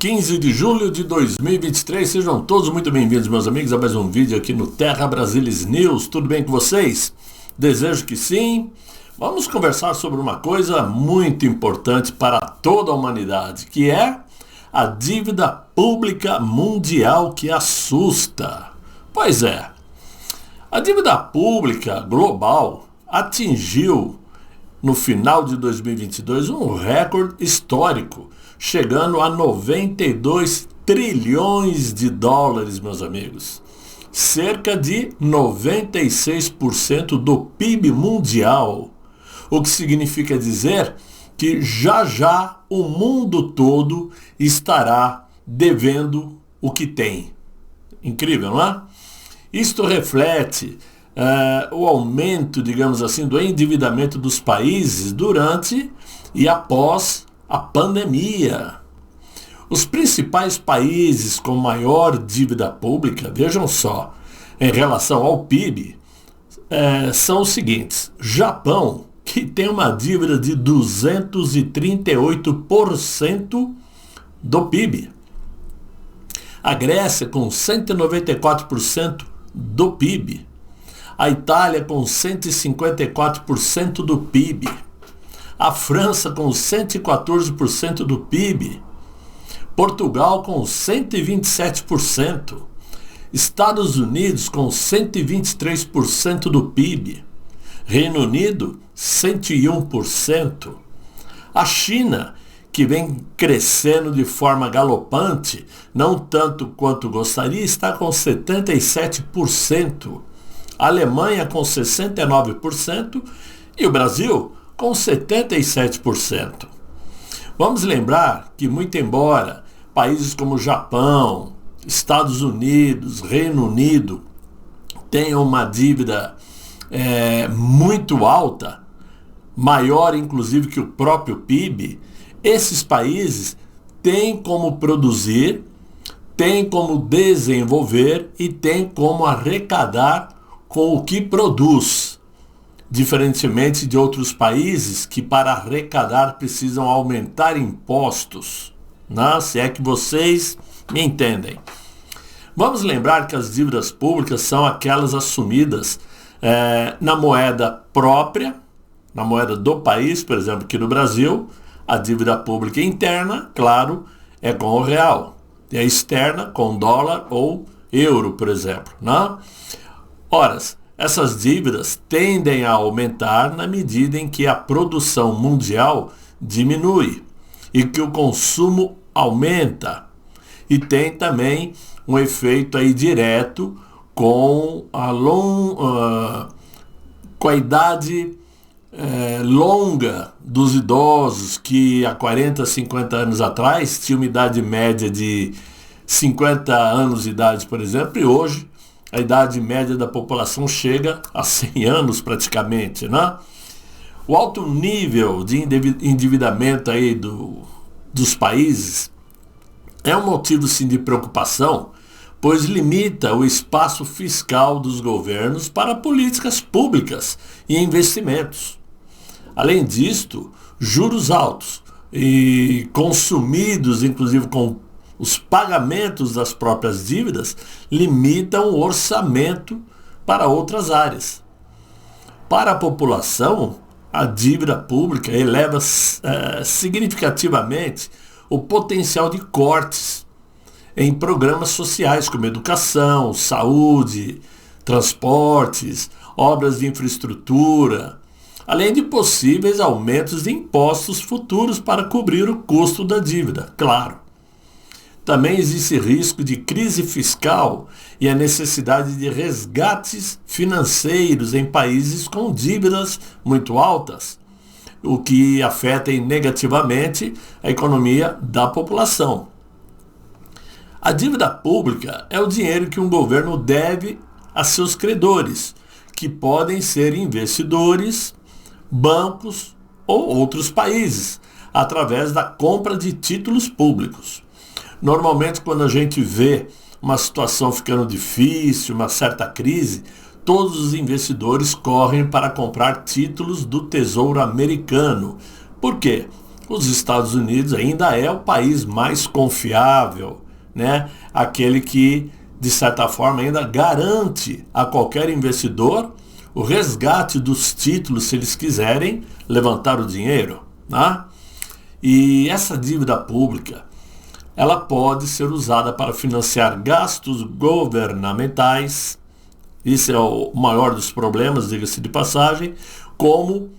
15 de julho de 2023, sejam todos muito bem-vindos, meus amigos, a mais um vídeo aqui no Terra Brasilis News. Tudo bem com vocês? Desejo que sim. Vamos conversar sobre uma coisa muito importante para toda a humanidade, que é a dívida pública mundial que assusta. Pois é, a dívida pública global atingiu no final de 2022 um recorde histórico, chegando a 92 trilhões de dólares, meus amigos. Cerca de 96% do PIB mundial. O que significa dizer que já o mundo todo estará devendo o que tem. Incrível, não é? Isto reflete o aumento, digamos assim, do endividamento dos países durante e após a pandemia. Os principais países com maior dívida pública, vejam só, em relação ao PIB, são os seguintes: Japão, que tem uma dívida de 238% do PIB. A Grécia com 194% do PIB. A Itália com 154% do PIB. A França com 114% do PIB. Portugal com 127%. Estados Unidos com 123% do PIB. Reino Unido, 101%. A China, que vem crescendo de forma galopante, não tanto quanto gostaria, está com 77%. A Alemanha com 69% e o Brasil com 77%. Vamos lembrar que, muito embora países como Japão, Estados Unidos, Reino Unido tenham uma dívida muito alta, maior inclusive que o próprio PIB, esses países têm como produzir, têm como desenvolver e têm como arrecadar com o que produz, diferentemente de outros países que para arrecadar precisam aumentar impostos, né? Se é que vocês me entendem. Vamos lembrar que as dívidas públicas são aquelas assumidas na moeda própria, na moeda do país, por exemplo, aqui no Brasil, a dívida pública interna, claro, é com o real, e a externa com dólar ou euro, por exemplo, né? Ora, essas dívidas tendem a aumentar na medida em que a produção mundial diminui e que o consumo aumenta. E tem também um efeito aí direto com a idade longa dos idosos, que há 40, 50 anos atrás tinha uma idade média de 50 anos de idade, por exemplo, e hoje a idade média da população chega a 100 anos praticamente, né? O alto nível de endividamento aí dos países é um motivo sim de preocupação, pois limita o espaço fiscal dos governos para políticas públicas e investimentos. Além disto, juros altos e consumidos inclusive com os pagamentos das próprias dívidas limitam o orçamento para outras áreas. Para a população, a dívida pública eleva significativamente o potencial de cortes em programas sociais como educação, saúde, transportes, obras de infraestrutura, além de possíveis aumentos de impostos futuros para cobrir o custo da dívida, claro. Também existe risco de crise fiscal e a necessidade de resgates financeiros em países com dívidas muito altas, o que afeta negativamente a economia da população. A dívida pública é o dinheiro que um governo deve a seus credores, que podem ser investidores, bancos ou outros países, através da compra de títulos públicos. Normalmente, quando a gente vê uma situação ficando difícil, uma certa crise, todos os investidores correm para comprar títulos do Tesouro Americano. Por quê? os Estados Unidos ainda é o país mais confiável, né? Aquele que, de certa forma, ainda garante a qualquer investidor o resgate dos títulos se eles quiserem levantar o dinheiro, né? E essa dívida pública, ela pode ser usada para financiar gastos governamentais. Isso é o maior dos problemas, diga-se de passagem, como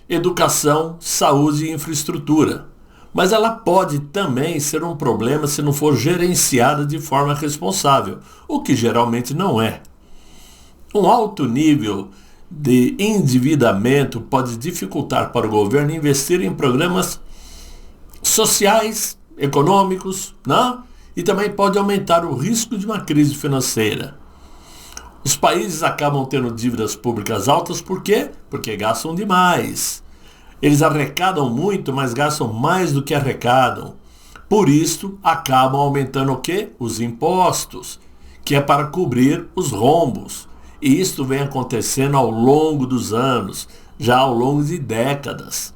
educação, saúde e infraestrutura. Mas ela pode também ser um problema se não for gerenciada de forma responsável, o que geralmente não é. Um alto nível de endividamento pode dificultar para o governo investir em programas sociais, econômicos, né? E também pode aumentar o risco de uma crise financeira. Os países acabam tendo dívidas públicas altas por quê? Porque gastam demais. Eles arrecadam muito, mas gastam mais do que arrecadam. Por isso, acabam aumentando o quê? Os impostos, que é para cobrir os rombos. E isto vem acontecendo ao longo dos anos, já ao longo de décadas.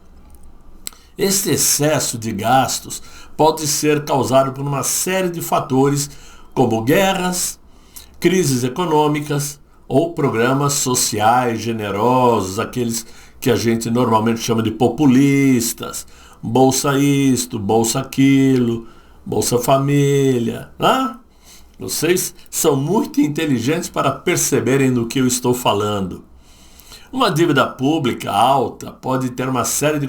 Este excesso de gastos pode ser causado por uma série de fatores, como guerras, crises econômicas ou programas sociais generosos, aqueles que a gente normalmente chama de populistas, Bolsa isto, Bolsa aquilo, Bolsa Família, né? Vocês são muito inteligentes para perceberem do que eu estou falando. Uma dívida pública alta pode ter uma série de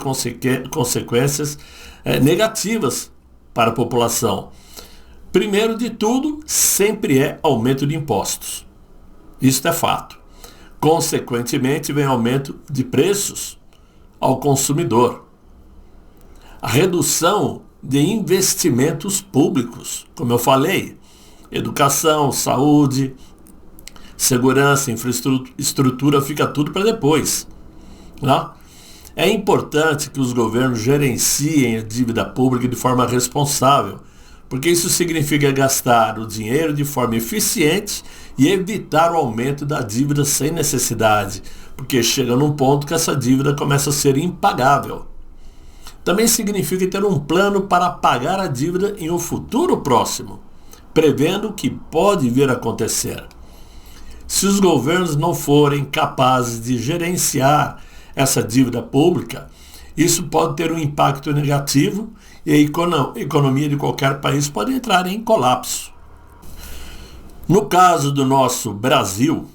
consequências negativas para a população. Primeiro de tudo, sempre é aumento de impostos. Isso é fato. Consequentemente, vem aumento de preços ao consumidor. A redução de investimentos públicos, como eu falei, educação, saúde, segurança, infraestrutura, fica tudo para depois, né? É importante que os governos gerenciem a dívida pública de forma responsável, porque isso significa gastar o dinheiro de forma eficiente e evitar o aumento da dívida sem necessidade, porque chega num ponto que essa dívida começa a ser impagável. Também significa ter um plano para pagar a dívida em um futuro próximo, prevendo o que pode vir a acontecer. Se os governos não forem capazes de gerenciar essa dívida pública, isso pode ter um impacto negativo e a economia de qualquer país pode entrar em colapso. No caso do nosso Brasil,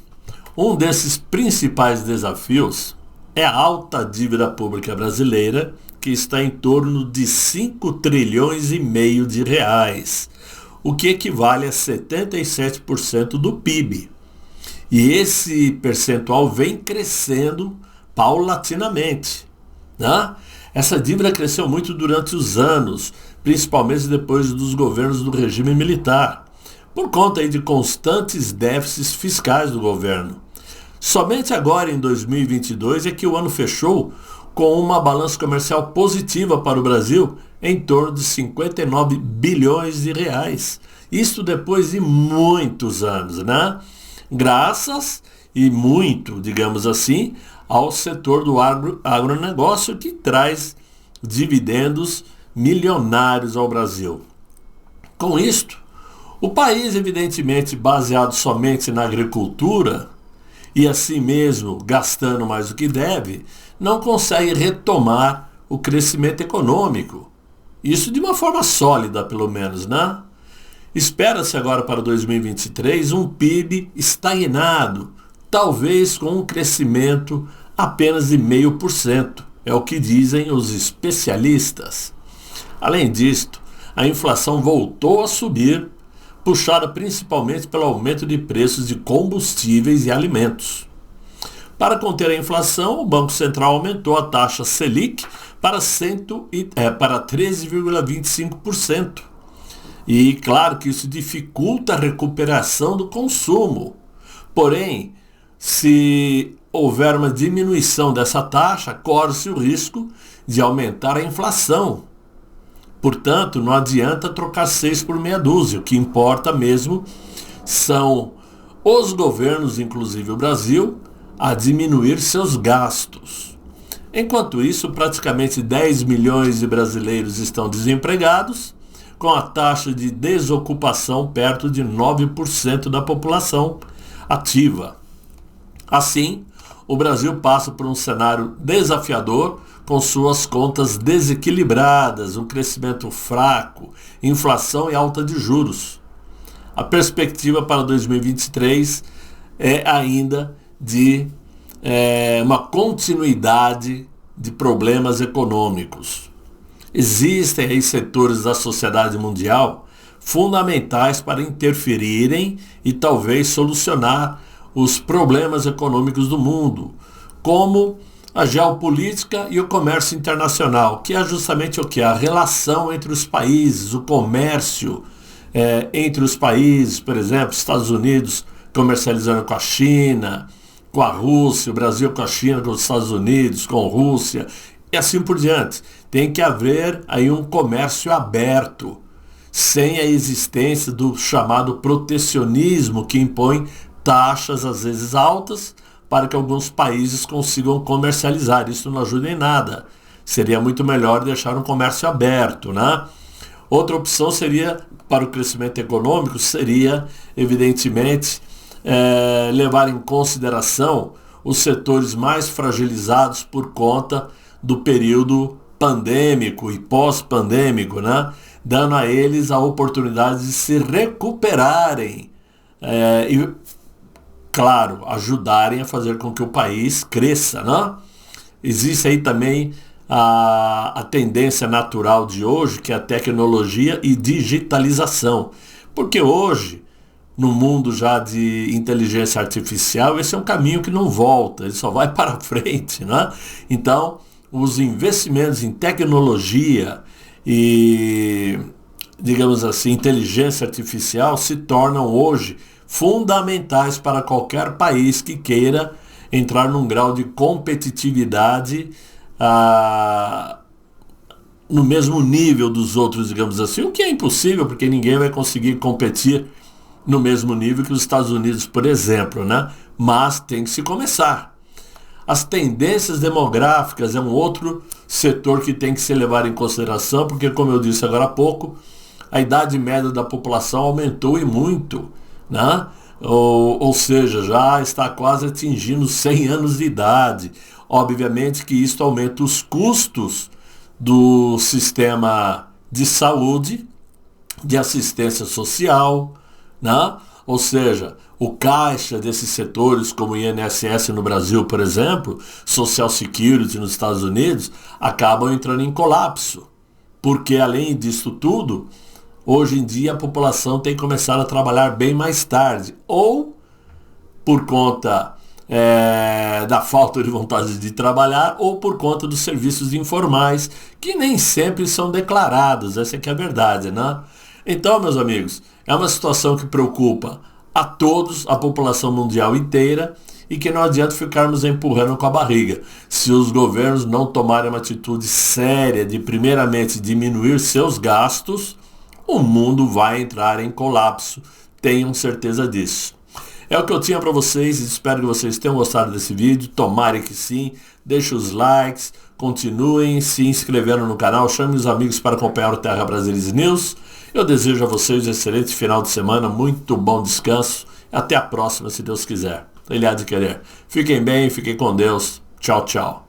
um desses principais desafios é a alta dívida pública brasileira, que está em torno de 5 trilhões e meio de reais, o que equivale a 77% do PIB. E esse percentual vem crescendo paulatinamente, né? Essa dívida cresceu muito durante os anos, principalmente depois dos governos do regime militar, por conta aí de constantes déficits fiscais do governo. Somente agora, em 2022, é que o ano fechou com uma balança comercial positiva para o Brasil em torno de 59 bilhões de reais. Isso depois de muitos anos, né? Graças e muito, digamos assim, ao setor do agronegócio, que traz dividendos milionários ao Brasil. Com isto, o país, evidentemente baseado somente na agricultura e assim mesmo gastando mais do que deve, não consegue retomar o crescimento econômico. Isso de uma forma sólida, pelo menos, né? Espera-se agora para 2023 um PIB estagnado, talvez com um crescimento apenas de 0,5%, é o que dizem os especialistas. Além disto, a inflação voltou a subir, puxada principalmente pelo aumento de preços de combustíveis e alimentos. Para conter a inflação, o Banco Central aumentou a taxa Selic para 13,25%. E claro que isso dificulta a recuperação do consumo. Porém, se houver uma diminuição dessa taxa, corre-se o risco de aumentar a inflação. Portanto, não adianta trocar 6 por meia dúzia. O que importa mesmo são os governos, inclusive o Brasil, a diminuir seus gastos. Enquanto isso, praticamente 10 milhões de brasileiros estão desempregados, com a taxa de desocupação perto de 9% da população ativa. Assim, o Brasil passa por um cenário desafiador, com suas contas desequilibradas, um crescimento fraco, inflação e alta de juros. A perspectiva para 2023 é ainda de uma continuidade de problemas econômicos. Existem aí setores da sociedade mundial fundamentais para interferirem e talvez solucionar os problemas econômicos do mundo, como a geopolítica e o comércio internacional, que é justamente o que? A relação entre os países, o comércio entre os países, por exemplo, Estados Unidos comercializando com a China, com a Rússia, o Brasil com a China, com os Estados Unidos, com a Rússia, e assim por diante. Tem que haver aí um comércio aberto, sem a existência do chamado protecionismo, que impõe taxas às vezes altas para que alguns países consigam comercializar. Isso não ajuda em nada. Seria muito melhor deixar um comércio aberto, né? Outra opção seria, para o crescimento econômico, seria, evidentemente, levar em consideração os setores mais fragilizados por conta do período pandêmico e pós-pandêmico, né? Dando a eles a oportunidade de se recuperarem e, claro, ajudarem a fazer com que o país cresça, né? Existe aí também a tendência natural de hoje, que é a tecnologia e digitalização. Porque hoje, no mundo já de inteligência artificial, esse é um caminho que não volta, ele só vai para frente, né? Então, os investimentos em tecnologia e, digamos assim, inteligência artificial se tornam hoje fundamentais para qualquer país que queira entrar num grau de competitividade no mesmo nível dos outros, digamos assim, o que é impossível, porque ninguém vai conseguir competir no mesmo nível que os Estados Unidos, por exemplo, né? Mas tem que se começar. As tendências demográficas é um outro setor que tem que ser levado em consideração, porque, como eu disse agora há pouco, a idade média da população aumentou e muito, né? Ou seja, já está quase atingindo 100 anos de idade. Obviamente que isso aumenta os custos do sistema de saúde, de assistência social, né? Ou seja, o caixa desses setores, como o INSS no Brasil, por exemplo, Social Security nos Estados Unidos, acabam entrando em colapso. Porque, além disso tudo, hoje em dia a população tem começado a trabalhar bem mais tarde, ou por conta da falta de vontade de trabalhar, ou por conta dos serviços informais, que nem sempre são declarados, essa é que é a verdade, né? Então, meus amigos, é uma situação que preocupa a todos, a população mundial inteira, e que não adianta ficarmos empurrando com a barriga. Se os governos não tomarem uma atitude séria de, primeiramente, diminuir seus gastos, o mundo vai entrar em colapso. Tenham certeza disso. É o que eu tinha para vocês, espero que vocês tenham gostado desse vídeo, tomara que sim, deixe os likes, continuem se inscrevendo no canal, chame os amigos para acompanhar o Terra Brasilis News. Eu desejo a vocês um excelente final de semana, muito bom descanso, até a próxima, se Deus quiser. Ele há de querer. Fiquem bem, fiquem com Deus. Tchau, tchau.